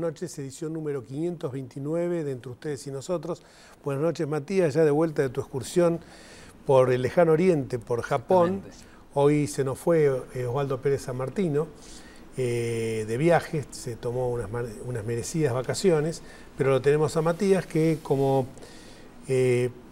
noches, edición número 529 de Entre Ustedes y Nosotros. Buenas noches, Matías, ya de vuelta de tu excursión por el lejano oriente, por Japón. Hoy se nos fue Osvaldo Pérez San Martino de viaje, se tomó unas merecidas vacaciones, pero lo tenemos a Matías que como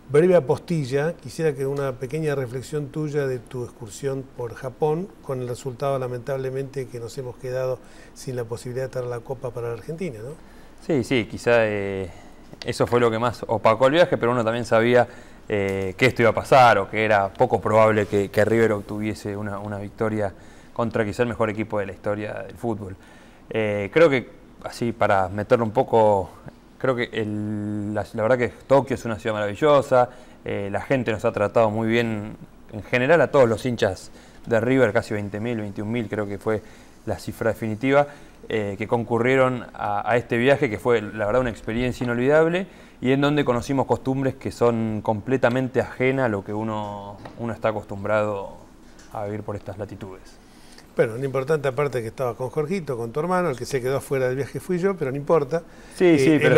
breve apostilla, quisiera que una pequeña reflexión tuya de tu excursión por Japón, con el resultado lamentablemente que nos hemos quedado sin la posibilidad de traer la Copa para la Argentina, ¿no? Sí, quizá eso fue lo que más opacó el viaje, pero uno también sabía que esto iba a pasar o que era poco probable que River obtuviese una victoria contra quizá el mejor equipo de la historia del fútbol. Creo que, así para meterlo un poco, creo que la verdad que Tokio es una ciudad maravillosa, la gente nos ha tratado muy bien, en general a todos los hinchas de River, casi 20.000, 21.000 creo que fue la cifra definitiva, que concurrieron a este viaje, que fue la verdad una experiencia inolvidable y en donde conocimos costumbres que son completamente ajenas a lo que uno está acostumbrado a vivir por estas latitudes. Bueno, lo importante aparte que estaba con Jorgito, con tu hermano, el que se quedó afuera del viaje fui yo, pero no importa. Sí, pero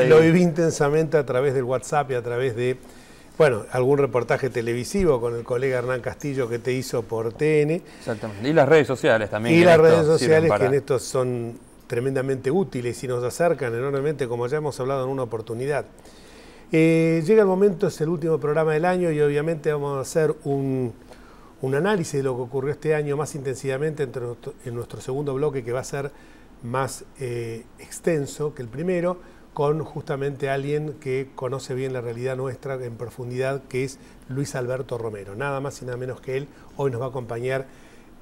lo viví intensamente a través del WhatsApp y a través de, bueno, algún reportaje televisivo con el colega Hernán Castillo que te hizo por TN. Exactamente. Y las redes sociales también. Y las redes sociales que en esto son tremendamente útiles y nos acercan enormemente, como ya hemos hablado en una oportunidad. Llega el momento, es el último programa del año y obviamente vamos a hacer un análisis de lo que ocurrió este año más intensivamente en nuestro segundo bloque, que va a ser más extenso que el primero, con justamente alguien que conoce bien la realidad nuestra en profundidad, que es Luis Alberto Romero. Nada más y nada menos que él hoy nos va a acompañar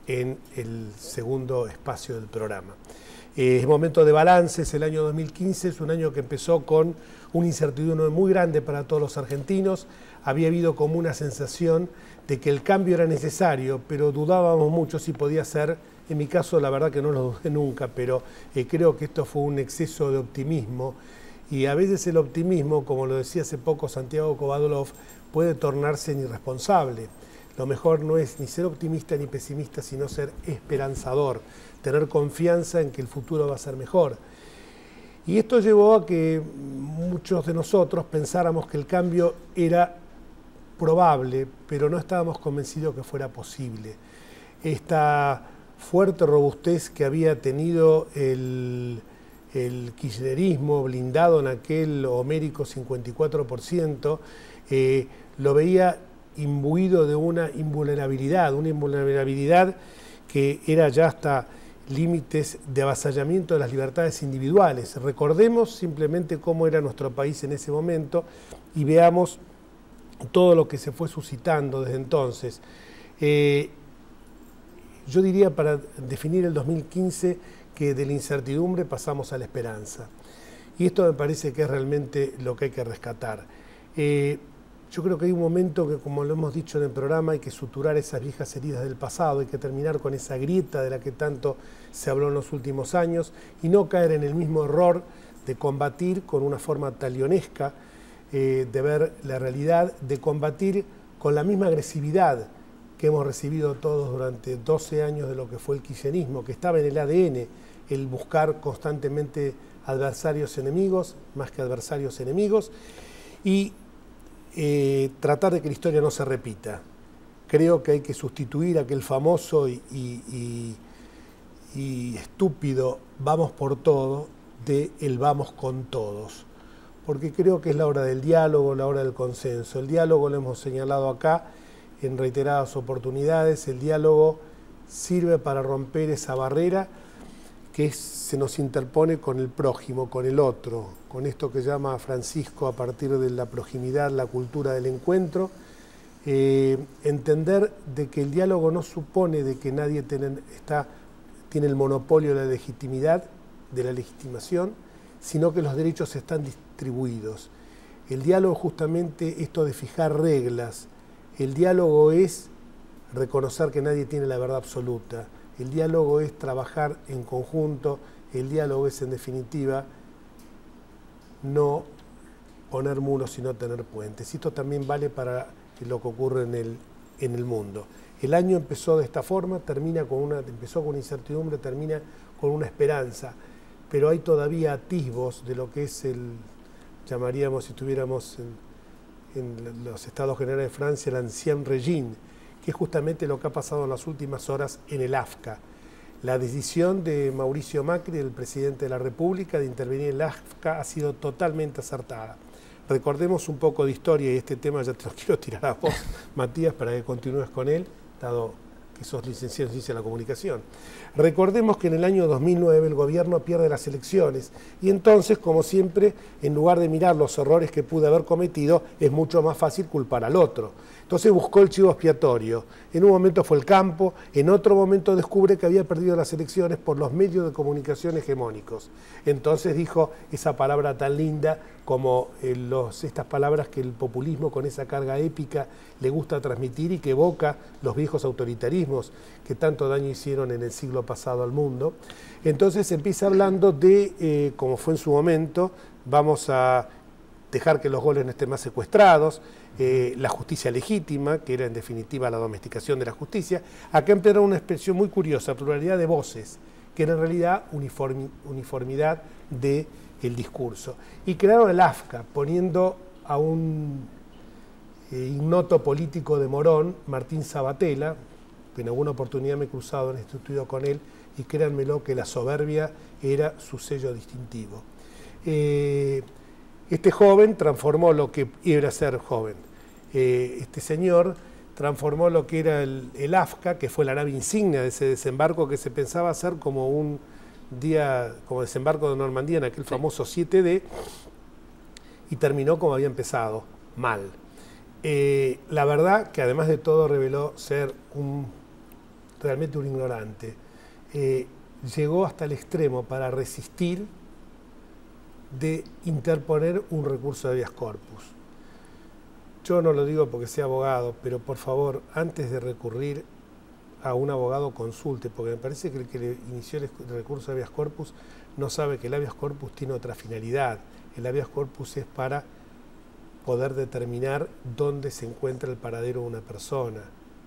en el segundo espacio del programa. Es momento de balances. El año 2015 es un año que empezó con una incertidumbre muy grande para todos los argentinos. Había habido como una sensación de que el cambio era necesario, pero dudábamos mucho si podía ser. En mi caso, la verdad que no lo dudé nunca, pero creo que esto fue un exceso de optimismo. Y a veces el optimismo, como lo decía hace poco Santiago Kovadlov, puede tornarse en irresponsable. Lo mejor no es ni ser optimista ni pesimista, sino ser esperanzador, tener confianza en que el futuro va a ser mejor. Y esto llevó a que muchos de nosotros pensáramos que el cambio era probable, pero no estábamos convencidos que fuera posible. Esta fuerte robustez que había tenido el kirchnerismo blindado en aquel homérico 54%, lo veía imbuido de una invulnerabilidad que era ya hasta límites de avasallamiento de las libertades individuales. Recordemos simplemente cómo era nuestro país en ese momento y veamos todo lo que se fue suscitando desde entonces. Yo diría, para definir el 2015, que de la incertidumbre pasamos a la esperanza. Y esto me parece que es realmente lo que hay que rescatar. Yo creo que hay un momento que, como lo hemos dicho en el programa, hay que suturar esas viejas heridas del pasado, hay que terminar con esa grieta de la que tanto se habló en los últimos años y no caer en el mismo error de combatir con una forma talionesca de ver la realidad, de combatir con la misma agresividad que hemos recibido todos durante 12 años de lo que fue el kirchnerismo, que estaba en el ADN, el buscar constantemente adversarios enemigos, más que adversarios enemigos, y tratar de que la historia no se repita. Creo que hay que sustituir aquel famoso y estúpido vamos por todo de el vamos con todos, porque creo que es la hora del diálogo, la hora del consenso. El diálogo, lo hemos señalado acá en reiteradas oportunidades, el diálogo sirve para romper esa barrera que se nos interpone con el prójimo, con el otro, con esto que llama Francisco a partir de la proximidad, la cultura del encuentro. Entender de que el diálogo no supone de que nadie tiene el monopolio de la legitimidad, de la legitimación, sino que los derechos están distribuidos. El diálogo justamente esto de fijar reglas. El diálogo es reconocer que nadie tiene la verdad absoluta. El diálogo es trabajar en conjunto, el diálogo es, en definitiva, no poner muros, sino tener puentes. Y esto también vale para lo que ocurre en el mundo. El año empezó de esta forma, empezó con incertidumbre, termina con una esperanza. pero hay todavía atisbos de lo que es llamaríamos, si estuviéramos en los Estados Generales de Francia, el Ancien Régime, que es justamente lo que ha pasado en las últimas horas en el AFCA. La decisión de Mauricio Macri, el presidente de la República, de intervenir en el AFCA ha sido totalmente acertada. Recordemos un poco de historia, y este tema ya te lo quiero tirar a vos, Matías, para que continúes con él, dado que sos licenciado en Ciencia de la Comunicación. Recordemos que en el año 2009 el gobierno pierde las elecciones y entonces, como siempre, en lugar de mirar los errores que pude haber cometido, es mucho más fácil culpar al otro. Entonces buscó el chivo expiatorio. En un momento fue el campo, en otro momento descubre que había perdido las elecciones por los medios de comunicación hegemónicos. Entonces dijo esa palabra tan linda como estas palabras que el populismo con esa carga épica le gusta transmitir y que evoca los viejos autoritarismos que tanto daño hicieron en el siglo pasado al mundo. Entonces empieza hablando de, como fue en su momento, vamos a dejar que los goles no estén más secuestrados, la justicia legítima, que era en definitiva la domesticación de la justicia. Acá emplea una expresión muy curiosa, pluralidad de voces, que era en realidad uniformidad del discurso. Y crearon el AFCA, poniendo a un ignoto político de Morón, Martín Sabatella, que en alguna oportunidad me he cruzado en este estudio con él, y créanmelo que la soberbia era su sello distintivo. Este joven transformó lo que era ser joven. Este señor transformó lo que era el AFCA, que fue la nave insignia de ese desembarco que se pensaba hacer como un día, como desembarco de Normandía en aquel famoso 7D, y terminó como había empezado, mal. La verdad que además de todo reveló ser realmente un ignorante. Llegó hasta el extremo para resistir de interponer un recurso de habeas corpus. Yo no lo digo porque sea abogado, pero por favor, antes de recurrir a un abogado, consulte, porque me parece que el que le inició el recurso de habeas corpus no sabe que el habeas corpus tiene otra finalidad. El habeas corpus es para poder determinar dónde se encuentra el paradero de una persona,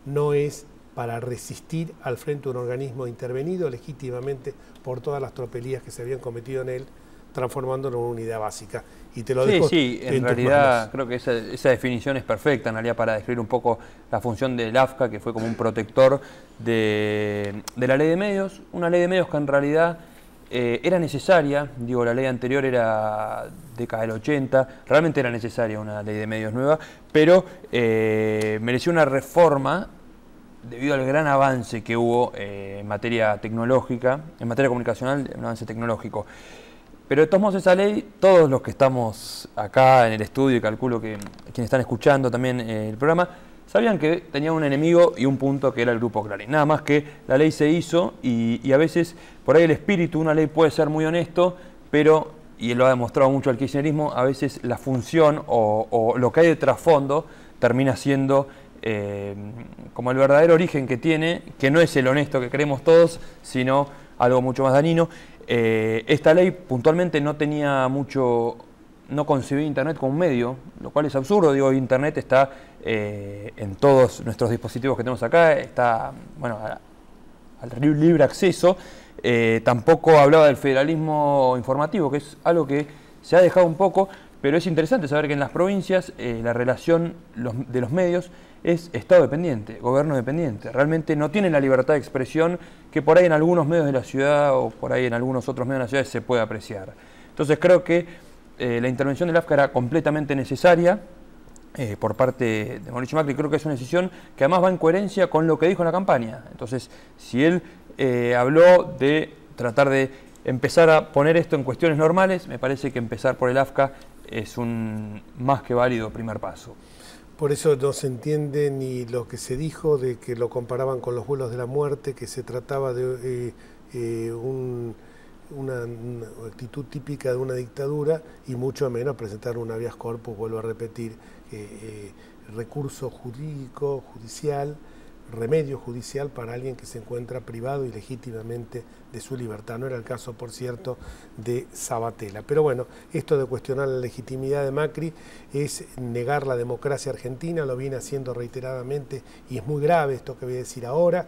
no es para resistir al frente de un organismo intervenido legítimamente por todas las tropelías que se habían cometido en él, transformándolo en una unidad básica. Y te lo dejo. Sí, en realidad creo que esa definición es perfecta, en realidad, para describir un poco la función del AFCA, que fue como un protector de la ley de medios, una ley de medios que en realidad era necesaria. Digo, la ley anterior era década del 80, realmente era necesaria una ley de medios nueva, pero mereció una reforma debido al gran avance que hubo en materia tecnológica, en materia comunicacional, un avance tecnológico. Pero de todos modos, esa ley, todos los que estamos acá en el estudio, y calculo que quienes están escuchando también el programa, sabían que tenía un enemigo y un punto, que era el Grupo Clarín. Nada más que la ley se hizo y a veces por ahí el espíritu de una ley puede ser muy honesto, pero, y lo ha demostrado mucho el kirchnerismo, a veces la función o lo que hay de trasfondo termina siendo como el verdadero origen que tiene, que no es el honesto que creemos todos, sino algo mucho más dañino. Esta ley puntualmente no tenía no concebía Internet como un medio, lo cual es absurdo. Digo, Internet está en todos nuestros dispositivos que tenemos acá, está, bueno, al libre acceso. Tampoco hablaba del federalismo informativo, que es algo que se ha dejado un poco, pero es interesante saber que en las provincias la relación de los medios es Estado dependiente, gobierno dependiente. Realmente no tienen la libertad de expresión que por ahí en algunos medios de la ciudad o por ahí en algunos otros medios de la ciudad se puede apreciar. Entonces creo que la intervención del AFCA era completamente necesaria por parte de Mauricio Macri. Creo que es una decisión que además va en coherencia con lo que dijo en la campaña. Entonces, si él habló de tratar de empezar a poner esto en cuestiones normales, me parece que empezar por el AFCA es un más que válido primer paso. Por eso no se entiende ni lo que se dijo de que lo comparaban con los vuelos de la muerte, que se trataba de una actitud típica de una dictadura, y mucho menos presentar un habeas corpus, vuelvo a repetir, recurso jurídico, judicial, remedio judicial para alguien que se encuentra privado ilegítimamente de su libertad. No era el caso, por cierto, de Sabatella. Pero bueno, esto de cuestionar la legitimidad de Macri es negar la democracia argentina, lo viene haciendo reiteradamente, y es muy grave esto que voy a decir ahora,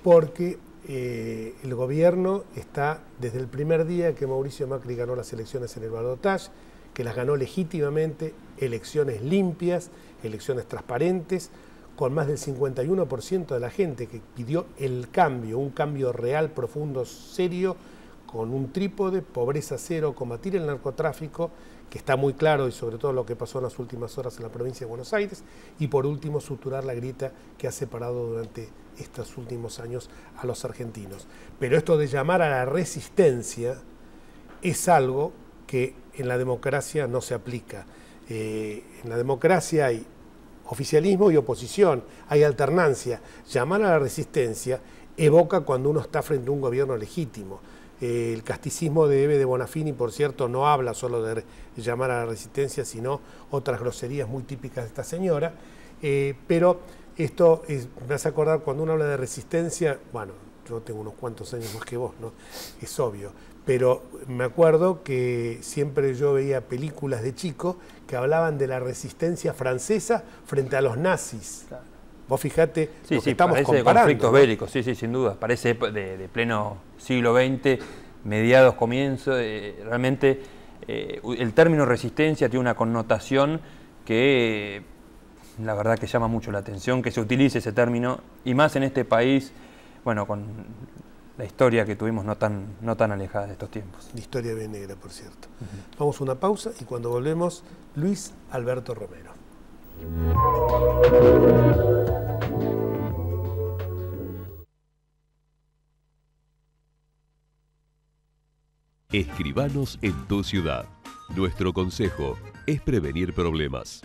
porque el gobierno está desde el primer día que Mauricio Macri ganó las elecciones en el balotaje, que las ganó legítimamente, elecciones limpias, elecciones transparentes, con más del 51% de la gente que pidió el cambio, un cambio real, profundo, serio, con un trípode, pobreza cero, combatir el narcotráfico, que está muy claro, y sobre todo lo que pasó en las últimas horas en la provincia de Buenos Aires, y por último suturar la grieta que ha separado durante estos últimos años a los argentinos. Pero esto de llamar a la resistencia es algo que en la democracia no se aplica. En la democracia hay oficialismo y oposición, hay alternancia. Llamar a la resistencia evoca cuando uno está frente a un gobierno legítimo. El casticismo de Eve de Bonafini, por cierto, no habla solo de llamar a la resistencia, sino otras groserías muy típicas de esta señora. Pero esto me hace acordar cuando uno habla de resistencia, bueno, yo tengo unos cuantos años más que vos, ¿no? Es obvio. Pero me acuerdo que siempre yo veía películas de chico que hablaban de la resistencia francesa frente a los nazis. Claro. Vos fijate lo que estamos comparando. Conflictos bélicos, sí, sin duda. Parece de pleno siglo XX, mediados, comienzo. Realmente el término resistencia tiene una connotación que la verdad que llama mucho la atención, que se utilice ese término, y más en este país, bueno, con la historia que tuvimos no tan alejada de estos tiempos. La historia bien negra, por cierto. Vamos a una pausa y cuando volvemos, Luis Alberto Romero. Escribanos en tu ciudad. Nuestro consejo es prevenir problemas.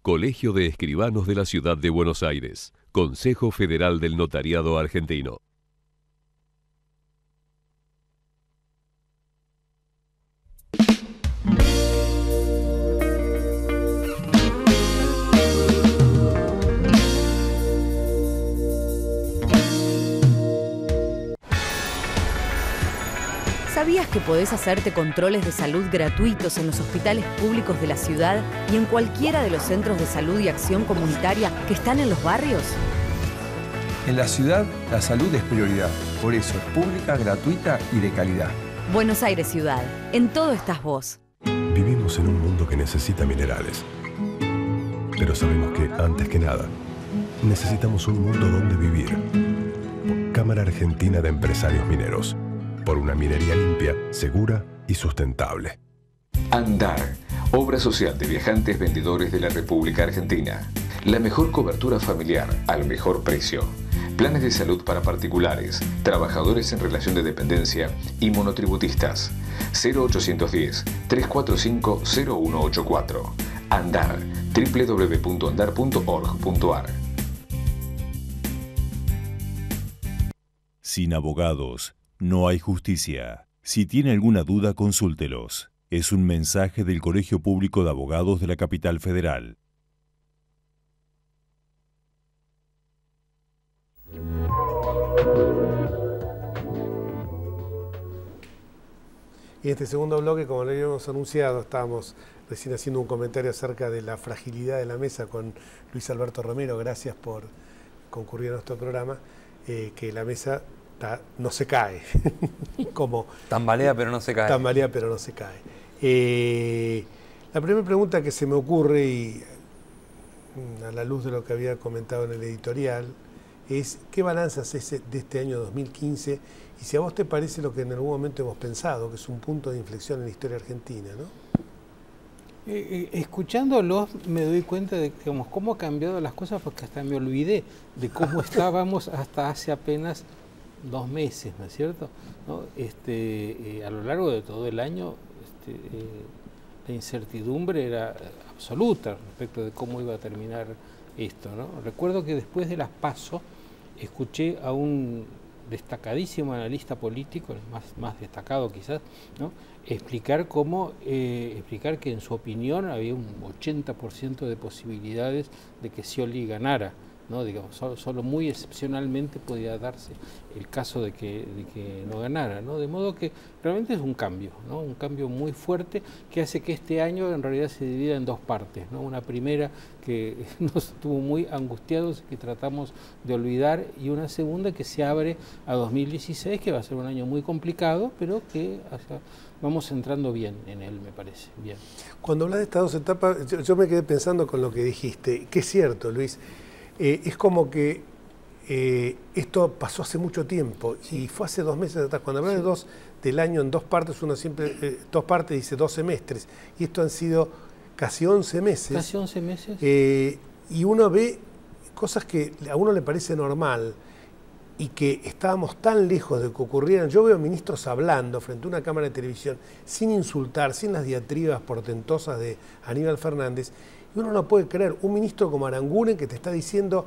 Colegio de Escribanos de la Ciudad de Buenos Aires. Consejo Federal del Notariado Argentino. ¿Sabías que podés hacerte controles de salud gratuitos en los hospitales públicos de la ciudad y en cualquiera de los centros de salud y acción comunitaria que están en los barrios? En la ciudad, la salud es prioridad. Por eso es pública, gratuita y de calidad. Buenos Aires Ciudad. En todo estás vos. Vivimos en un mundo que necesita minerales. Pero sabemos que, antes que nada, necesitamos un mundo donde vivir. Cámara Argentina de Empresarios Mineros. Por una minería limpia, segura y sustentable. Andar, obra social de viajantes vendedores de la República Argentina. La mejor cobertura familiar al mejor precio. Planes de salud para particulares, trabajadores en relación de dependencia y monotributistas. 0810-345-0184. Andar, www.andar.org.ar. Sin abogados no hay justicia. Si tiene alguna duda, consúltelos. Es un mensaje del Colegio Público de Abogados de la Capital Federal. Y en este segundo bloque, como lo habíamos anunciado, estábamos recién haciendo un comentario acerca de la fragilidad de la mesa con Luis Alberto Romero. Gracias por concurrir a nuestro programa. Que la mesa no se cae. Como tambalea pero no se cae. Tambalea pero no se cae. La primera pregunta que se me ocurre, y a la luz de lo que había comentado en el editorial, es ¿qué balance haces de este año 2015? Y si a vos te parece lo que en algún momento hemos pensado, que es un punto de inflexión en la historia argentina, ¿no? Escuchándolos me doy cuenta de cómo ha cambiado las cosas, porque hasta me olvidé de cómo estábamos hasta hace apenas 2 meses, ¿no es cierto? ¿No? A lo largo de todo el año la incertidumbre era absoluta respecto de cómo iba a terminar esto, ¿no? Recuerdo que después de las PASO escuché a un destacadísimo analista político, el más destacado quizás, ¿no? explicar que en su opinión había un 80% de posibilidades de que Scioli ganara ¿no? Digamos, solo muy excepcionalmente podía darse el caso de que no ganara, ¿no? De modo que realmente es un cambio, ¿no? Un cambio muy fuerte que hace que este año en realidad se divida en dos partes, ¿no? Una primera que nos tuvo muy angustiados, que tratamos de olvidar, y una segunda que se abre a 2016, que va a ser un año muy complicado, pero que vamos entrando bien en él, me parece. Bien. Cuando hablas de estas dos etapas, yo me quedé pensando con lo que dijiste, que es cierto, Luis. Es como que esto pasó hace mucho tiempo, y fue hace 2 meses atrás. Cuando hablas del año en 2 partes, uno siempre, 2 partes dice 2 semestres, y esto han sido casi 11 meses. Casi 11 meses. Y uno ve cosas que a uno le parece normal, y que estábamos tan lejos de que ocurrieran. Yo veo ministros hablando frente a una cámara de televisión, sin insultar, sin las diatribas portentosas de Aníbal Fernández, y uno no puede creer, un ministro como Aranguren que te está diciendo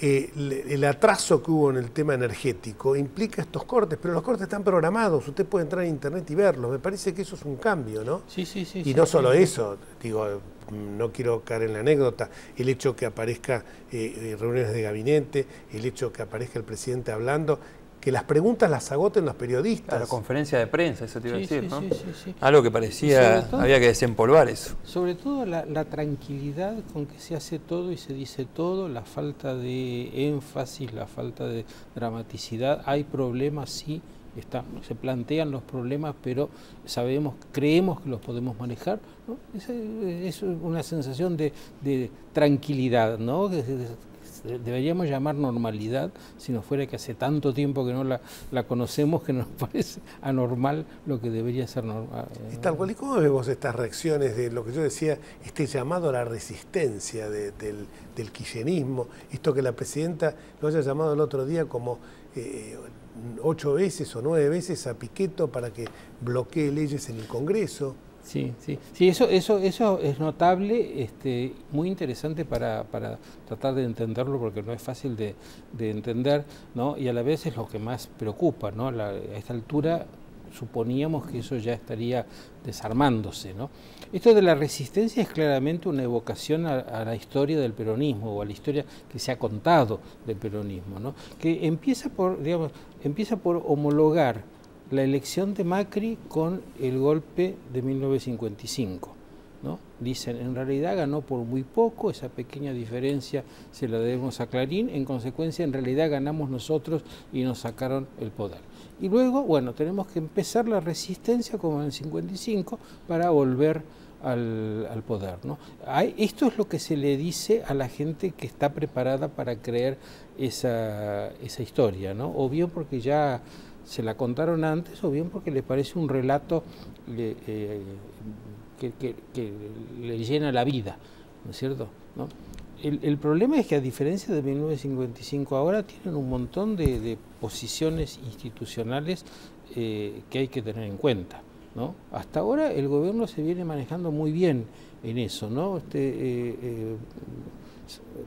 el atraso que hubo en el tema energético implica estos cortes, pero los cortes están programados, usted puede entrar en internet y verlos. Me parece que eso es un cambio, ¿no? Sí. Y no solo eso, digo, no quiero caer en la anécdota, el hecho que aparezca reuniones de gabinete, el hecho que aparezca el presidente hablando, que las preguntas las agoten los periodistas. A la conferencia de prensa, eso te iba a decir, ¿no? Sí. Algo que parecía, había que desempolvar eso. Sobre todo la tranquilidad con que se hace todo y se dice todo, la falta de énfasis, la falta de dramaticidad. Hay problemas, sí, se plantean los problemas, pero creemos que los podemos manejar, ¿no? Es una sensación de tranquilidad, ¿no? Deberíamos llamar normalidad, si no fuera que hace tanto tiempo que no la conocemos, que nos parece anormal lo que debería ser normal. Y tal cual. ¿Y cómo vemos estas reacciones de lo que yo decía, este llamado a la resistencia del kirchnerismo, esto que la presidenta lo haya llamado el otro día como 8 veces o 9 veces a Pichetto para que bloquee leyes en el Congreso? Sí, eso es notable, muy interesante para tratar de entenderlo, porque no es fácil de entender, ¿no? Y a la vez es lo que más preocupa, ¿no? A esta altura suponíamos que eso ya estaría desarmándose, ¿no? Esto de la resistencia es claramente una evocación a la historia del peronismo, o a la historia que se ha contado del peronismo, ¿no? Que empieza por homologar la elección de Macri con el golpe de 1955, ¿no? Dicen, en realidad ganó por muy poco, esa pequeña diferencia se la debemos a Clarín, en consecuencia en realidad ganamos nosotros y nos sacaron el poder. Y luego, bueno, tenemos que empezar la resistencia como en el 55 para volver al poder, ¿no? Esto es lo que se le dice a la gente que está preparada para creer esa historia, ¿no? O bien porque ya se la contaron antes, o bien porque les parece un relato que le llena la vida, ¿no es cierto? ¿No? El problema es que, a diferencia de 1955, ahora tienen un montón de posiciones institucionales que hay que tener en cuenta, ¿no? Hasta ahora el gobierno se viene manejando muy bien en eso, ¿no?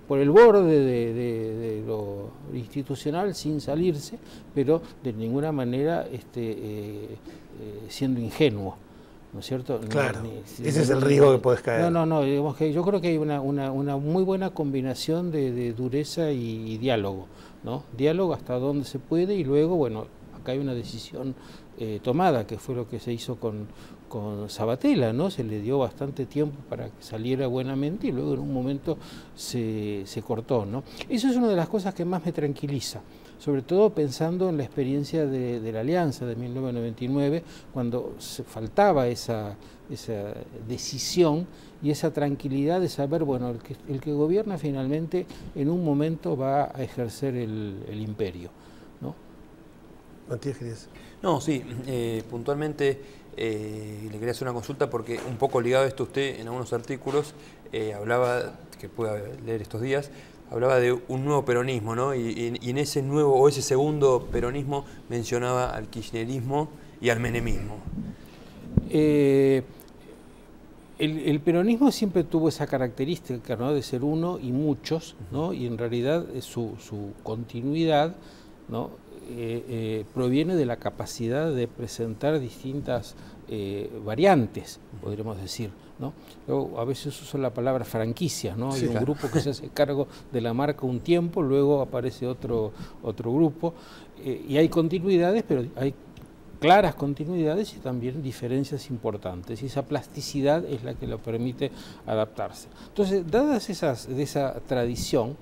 Por el borde de lo institucional, sin salirse, pero de ninguna manera siendo ingenuo, ¿no es cierto? Claro, ese es el riesgo que puedes caer. No, digamos que yo creo que hay una muy buena combinación de dureza y diálogo, ¿no? Diálogo hasta donde se puede, y luego, bueno, acá hay una decisión tomada, que fue lo que se hizo con Sabatella, ¿no? Se le dio bastante tiempo para que saliera buenamente, y luego en un momento se cortó, ¿no? Eso es una de las cosas que más me tranquiliza, sobre todo pensando en la experiencia de la Alianza de 1999, cuando faltaba esa decisión y esa tranquilidad de saber, bueno, el que gobierna finalmente en un momento va a ejercer el imperio, ¿no? Matías, ¿querías? No, sí, puntualmente le quería hacer una consulta, porque un poco ligado a esto, usted en algunos artículos hablaba, que pude leer estos días, hablaba de un nuevo peronismo, ¿no? Y en ese nuevo, o ese segundo peronismo, mencionaba al kirchnerismo y al menemismo. El peronismo siempre tuvo esa característica, ¿no? De ser uno y muchos, ¿no? Y en realidad su continuidad ¿no? Proviene de la capacidad de presentar distintas variantes, podríamos decir, ¿no? Yo a veces uso la palabra franquicia, ¿no? Hay un grupo que se hace cargo de la marca un tiempo, luego aparece otro grupo, y hay continuidades, pero hay claras continuidades y también diferencias importantes, y esa plasticidad es la que lo permite adaptarse. Entonces, dadas de esa tradición,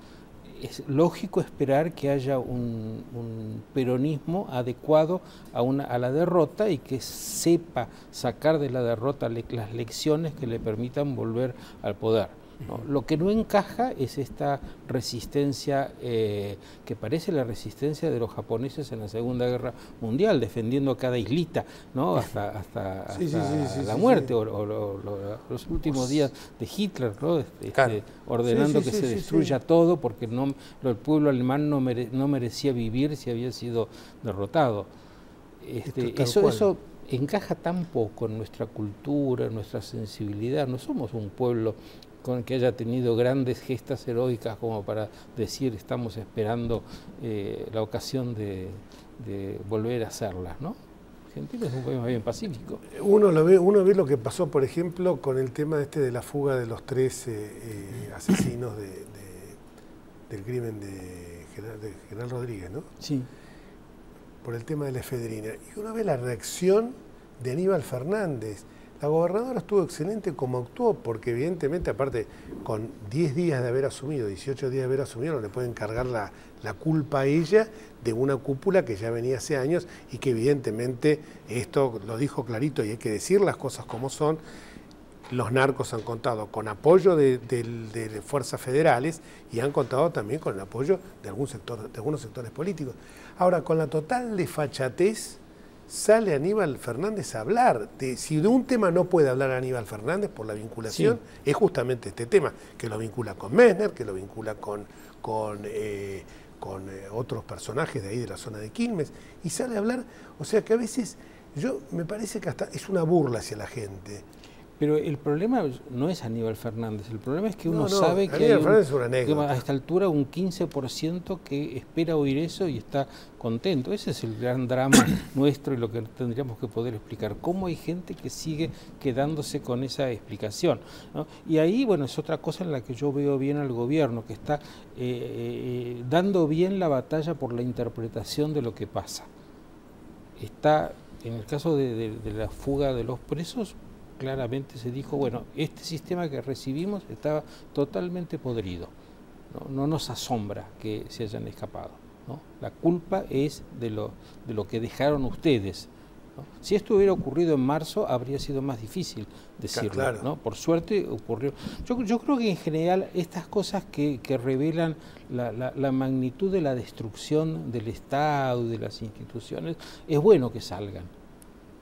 es lógico esperar que haya un peronismo adecuado a la derrota y que sepa sacar de la derrota las lecciones que le permitan volver al poder, ¿no? Lo que no encaja es esta resistencia que parece la resistencia de los japoneses en la Segunda Guerra Mundial, defendiendo cada islita, ¿no? hasta la muerte, o los últimos días de Hitler, ¿no? Ordenando que se destruya todo porque el pueblo alemán no merecía vivir si había sido derrotado. Eso encaja tan poco en nuestra cultura, en nuestra sensibilidad. No somos un pueblo que haya tenido grandes gestas heroicas como para decir estamos esperando la ocasión de volver a hacerlas, ¿no? Argentina es un país más bien pacífico. Uno ve lo que pasó, por ejemplo, con el tema de la fuga de los 3 asesinos del crimen de General Rodríguez, ¿no? Sí. Por el tema de la efedrina. Y uno ve la reacción de Aníbal Fernández. La gobernadora estuvo excelente como actuó, porque evidentemente, aparte, con 10 días de haber asumido, 18 días de haber asumido, no le pueden cargar la culpa a ella de una cúpula que ya venía hace años y que evidentemente, esto lo dijo clarito y hay que decir las cosas como son, los narcos han contado con apoyo de fuerzas federales y han contado también con el apoyo de algunos sectores políticos. Ahora, con la total desfachatez, sale Aníbal Fernández a hablar. Si de un tema no puede hablar Aníbal Fernández por la vinculación, es justamente este tema, que lo vincula con Messner, que lo vincula con otros personajes de ahí de la zona de Quilmes, y sale a hablar, o sea que a veces me parece que hasta es una burla hacia la gente. Pero el problema no es Aníbal Fernández, el problema es que uno sabe que hay a esta altura un 15% que espera oír eso y está contento. Ese es el gran drama nuestro y lo que tendríamos que poder explicar. Cómo hay gente que sigue quedándose con esa explicación, ¿no? Y ahí, bueno, es otra cosa en la que yo veo bien al gobierno, que está dando bien la batalla por la interpretación de lo que pasa. Está, en el caso de la fuga de los presos, claramente se dijo, bueno, este sistema que recibimos estaba totalmente podrido, no nos asombra que se hayan escapado, ¿no? La culpa es de lo que dejaron ustedes, ¿no? Si esto hubiera ocurrido en marzo habría sido más difícil decirlo, claro, ¿no? Por suerte ocurrió. Yo creo que en general estas cosas que revelan la magnitud de la destrucción del Estado y de las instituciones, es bueno que salgan.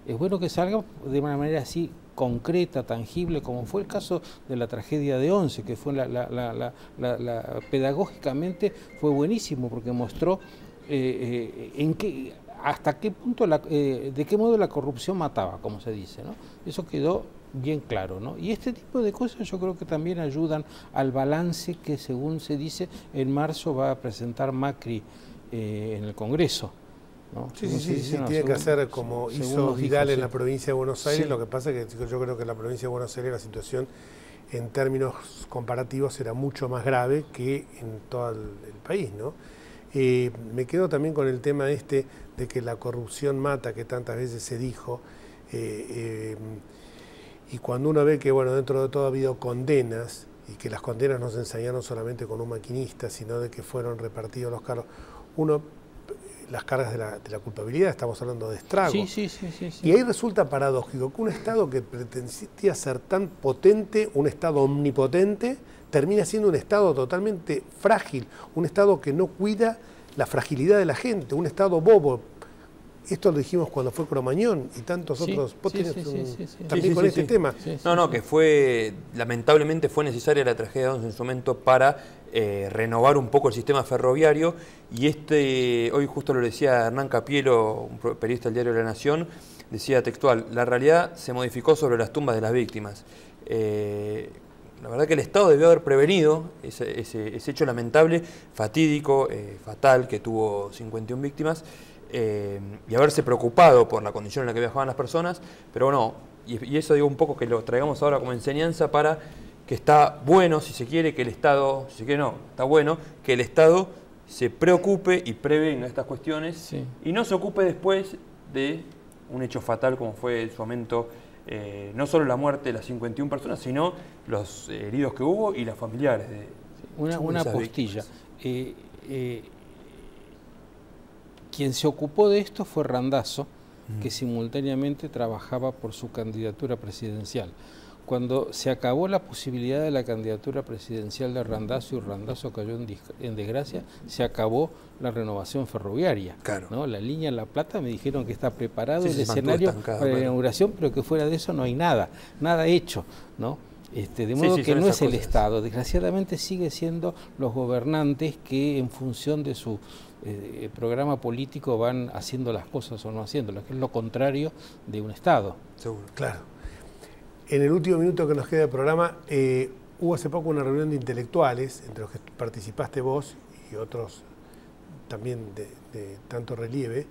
Es bueno que salgan de una manera así concreta, tangible, como fue el caso de la tragedia de Once, que fue pedagógicamente fue buenísimo, porque mostró hasta qué punto, de qué modo la corrupción mataba, como se dice, ¿no? Eso quedó bien claro, ¿no? Y este tipo de cosas yo creo que también ayudan al balance que, según se dice, en marzo va a presentar Macri en el Congreso, ¿no? Sí, tiene que hacer como hizo Vidal en la provincia de Buenos Aires. Lo que pasa es que yo creo que en la provincia de Buenos Aires la situación en términos comparativos era mucho más grave que en todo el país, ¿no? Me quedo también con el tema de que la corrupción mata, que tantas veces se dijo, y cuando uno ve que, bueno, dentro de todo ha habido condenas, y que las condenas no se ensayaron solamente con un maquinista, sino de que fueron repartidos los cargos, las cargas de la culpabilidad, estamos hablando de estragos. Sí. Y ahí resulta paradójico que un Estado que pretendía ser tan potente, un Estado omnipotente, termina siendo un Estado totalmente frágil, un Estado que no cuida la fragilidad de la gente, un Estado bobo. Esto lo dijimos cuando fue Cromañón y tantos otros. ¿Vos tenés también con este tema? No, que lamentablemente fue necesaria la tragedia de Once en su momento para renovar un poco el sistema ferroviario, y hoy justo lo decía Hernán Capielo, un periodista del diario La Nación, decía textual: la realidad se modificó sobre las tumbas de las víctimas. la verdad que el Estado debió haber prevenido ese hecho lamentable, fatídico, fatal, que tuvo 51 víctimas, y haberse preocupado por la condición en la que viajaban las personas, pero bueno, y eso digo un poco que lo traigamos ahora como enseñanza para que está bueno, si se quiere, que el Estado, si se quiere no, está bueno que el Estado se preocupe y prevenga estas cuestiones, sí, y no se ocupe después de un hecho fatal como fue en su momento, no solo la muerte de las 51 personas, sino los heridos que hubo y las familiares de una postilla. Quien se ocupó de esto fue Randazzo, que simultáneamente trabajaba por su candidatura presidencial. Cuando se acabó la posibilidad de la candidatura presidencial de Randazzo y Randazzo cayó en desgracia, se acabó la renovación ferroviaria. Claro. ¿No? La línea La Plata me dijeron que está preparado el escenario para la inauguración, pero que fuera de eso no hay nada hecho, ¿no? De modo que no es el Estado, desgraciadamente sigue siendo los gobernantes que en función de su programa político van haciendo las cosas o no haciéndolas, que es lo contrario de un Estado. Seguro. Claro. En el último minuto que nos queda del programa, hubo hace poco una reunión de intelectuales, entre los que participaste vos y otros también de tanto relieve,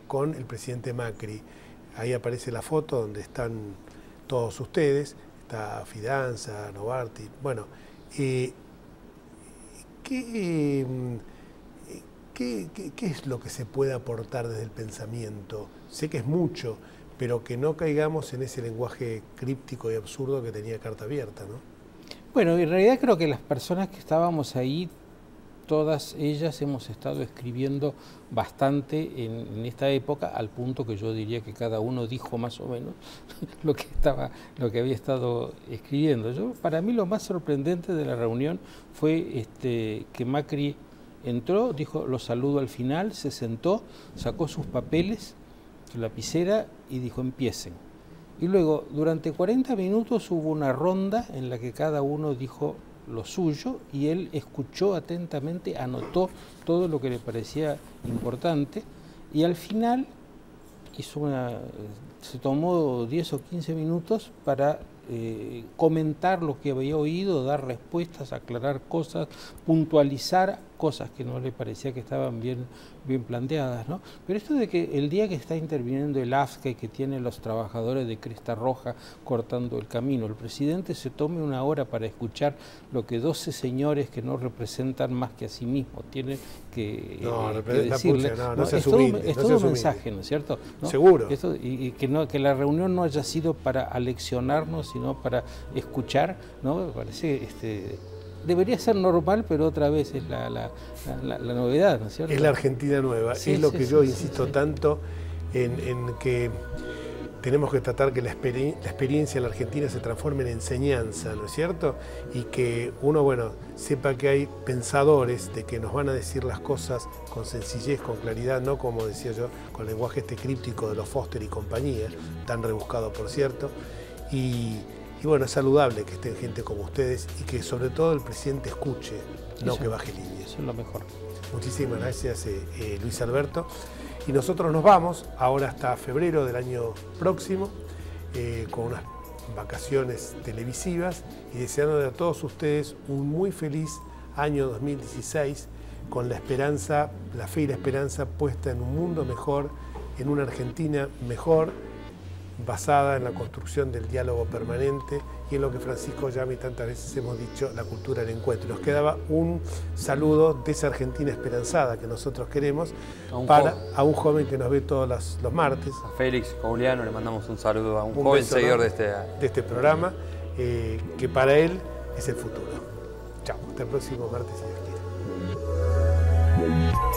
con el presidente Macri. Ahí aparece la foto donde están todos ustedes, está Fidanza, Novarti. Bueno, ¿qué es lo que se puede aportar desde el pensamiento? Sé que es mucho, pero que no caigamos en ese lenguaje críptico y absurdo que tenía Carta Abierta, ¿no? Bueno, en realidad creo que las personas que estábamos ahí, todas ellas hemos estado escribiendo bastante en esta época, al punto que yo diría que cada uno dijo más o menos lo que había estado escribiendo. Para mí lo más sorprendente de la reunión fue que Macri entró, dijo lo saludo al final, se sentó, sacó sus papeles, su lapicera y dijo empiecen. Y luego durante 40 minutos hubo una ronda en la que cada uno dijo lo suyo y él escuchó atentamente, anotó todo lo que le parecía importante y al final se tomó 10 o 15 minutos para comentar lo que había oído, dar respuestas, aclarar cosas, puntualizar cosas que no le parecía que estaban bien planteadas, ¿no? Pero esto de que el día que está interviniendo el AFSCA y que tiene los trabajadores de Cresta Roja cortando el camino, el presidente se tome una hora para escuchar lo que 12 señores que no representan más que a sí mismos tienen que decirle. Es todo un mensaje, ¿no es cierto? ¿No? Seguro. Y que la reunión no haya sido para aleccionarnos, sino para escuchar, ¿no? Me parece debería ser normal, pero otra vez es la novedad, ¿no es cierto? Es la Argentina nueva, sí, es lo que yo insisto tanto en que tenemos que tratar que la experiencia en la Argentina se transforme en enseñanza, ¿no es cierto? Y que uno, sepa que hay pensadores de que nos van a decir las cosas con sencillez, con claridad, no como decía yo, con el lenguaje críptico de los Foster y compañía, tan rebuscado por cierto, y es saludable que estén gente como ustedes y que sobre todo el presidente escuche, no que baje línea. Eso es lo mejor. Muchísimas gracias, Luis Alberto. Y nosotros nos vamos ahora hasta febrero del año próximo con unas vacaciones televisivas y deseándole a todos ustedes un muy feliz año 2016 con la esperanza, la fe y la esperanza puesta en un mundo mejor, en una Argentina mejor, basada en la construcción del diálogo permanente y en lo que Francisco Llama y tantas veces hemos dicho, la cultura del encuentro. Nos quedaba un saludo de esa Argentina esperanzada que nosotros queremos a un joven que nos ve todos los martes. A Félix Juliano le mandamos un saludo a un joven seguidor de este programa, que para él es el futuro. Chao, hasta el próximo martes si Dios quiere.